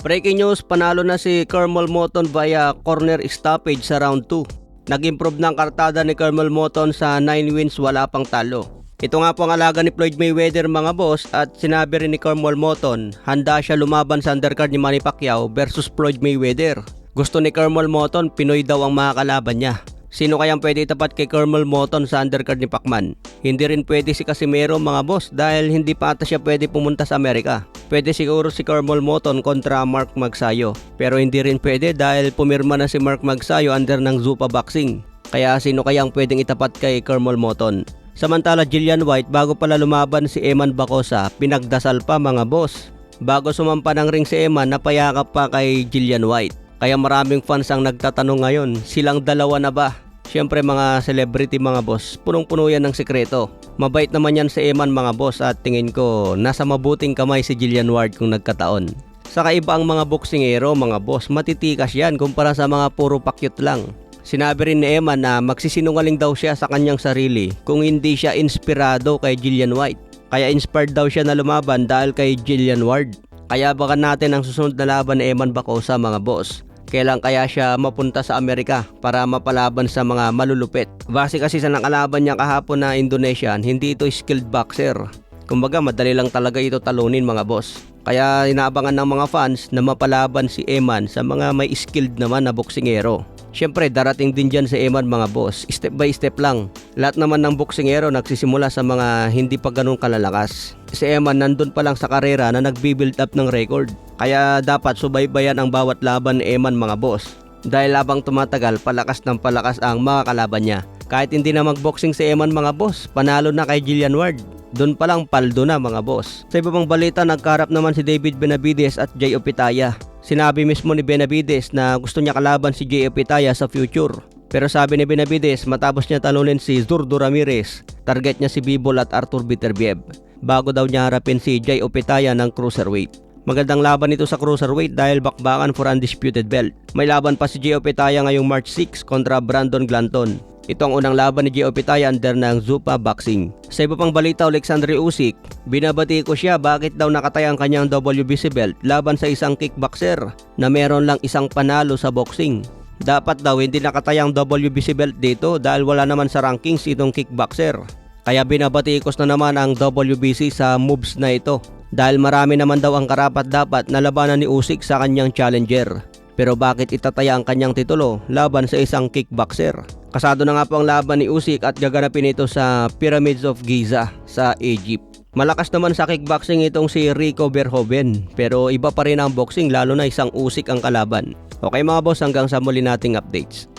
Breaking news, panalo na si Kermel Moton via corner stoppage sa round 2. Nag-improve ng kartada ni Kermel Moton sa 9 wins, wala pang talo. Ito nga po ang alaga ni Floyd Mayweather mga boss, at sinabi rin ni Kermel Moton, handa siya lumaban sa undercard ni Manny Pacquiao versus Floyd Mayweather. Gusto ni Kermel Moton, Pinoy daw ang makakalaban niya. Sino kayang pwede itapat kay Kermel Moton sa undercard ni Pacman? Hindi rin pwede si Casimero mga boss dahil hindi pa ata siya pwede pumunta sa Amerika. Pwede siguro si Kermel Moton kontra Mark Magsayo. Pero hindi rin pwede dahil pumirma na si Mark Magsayo under ng Zuffa Boxing. Kaya sino kayang pwedeng itapat kay Kermel Moton? Samantala Dillian Whyte, bago pala lumaban si Eman Bacosa, pinagdasal pa mga boss. Bago sumampa ng ring si Eman, napayakap pa kay Dillian Whyte. Kaya maraming fans ang nagtatanong ngayon, silang dalawa na ba? Siyempre mga celebrity mga boss, punong-puno yan ng sekreto. Mabait naman yan si Eman mga boss at tingin ko nasa mabuting kamay si Dillian Whyte kung nagkataon. Saka iba ang mga boksingero mga boss, matitikas yan kumpara sa mga puro pakyut lang. Sinabi rin ni Eman na magsisinungaling daw siya sa kanyang sarili kung hindi siya inspirado kay Dillian Whyte. Kaya inspired daw siya na lumaban dahil kay Dillian Whyte. Kaya baka natin ang susunod na laban ni Eman Bacosa mga boss. Kailan kaya siya mapunta sa Amerika para mapalaban sa mga malulupit? Base kasi sa nakalaban niya kahapon na Indonesian, hindi ito skilled boxer. Kumbaga madali lang talaga ito talunin mga boss. Kaya inaabangan ng mga fans na mapalaban si Eman sa mga may skilled naman na boksingero. Siyempre darating din dyan si Eman mga boss, step by step lang. Lahat naman ng boksingero nagsisimula sa mga hindi pa ganun kalalakas. Si Eman nandun pa lang sa karera na nagbi-build up ng record. Kaya dapat subaybayan ang bawat laban ni Eman mga boss. Dahil labang tumatagal, palakas ng palakas ang mga kalaban niya. Kahit hindi na magboxing si Eman mga boss, panalo na kay Dillian Whyte. Doon pa lang paldo na mga boss. Sa iba pang balita, nagkarap naman si David Benavides at Jay Opitaya. Sinabi mismo ni Benavides na gusto niya kalaban si Jay Opitaya sa future. Pero sabi ni Benavides, matapos niya talunin si Zurdo Ramirez, target niya si Bivol at Artur Beterbiev. Bago daw niya harapin si Jay Opitaya ng cruiserweight. Magandang laban ito sa cruiserweight dahil bakbakan for undisputed belt. May laban pa si Jay Opitaya ngayong March 6 kontra Brandon Glanton. Ito ang unang laban ni Jay Opitaya under ng Zuffa Boxing. Sa iba pang balita, Alexander Usyk, binabati ko siya bakit daw nakataya ang kanyang WBC belt laban sa isang kickboxer na meron lang isang panalo sa boxing. Dapat daw hindi nakatayang WBC belt dito dahil wala naman sa rankings itong kickboxer. Kaya binabatikos na naman ang WBC sa moves na ito dahil marami naman daw ang karapat-dapat na labanan ni Usyk sa kanyang challenger. Pero bakit itataya ang kanyang titulo laban sa isang kickboxer? Kasado na nga po ang laban ni Usyk at gaganapin ito sa Pyramids of Giza sa Egypt. Malakas naman sa kickboxing itong si Rico Verhoeven, pero iba pa rin ang boxing lalo na isang Usyk ang kalaban. Okay mga boss, hanggang sa muli nating updates.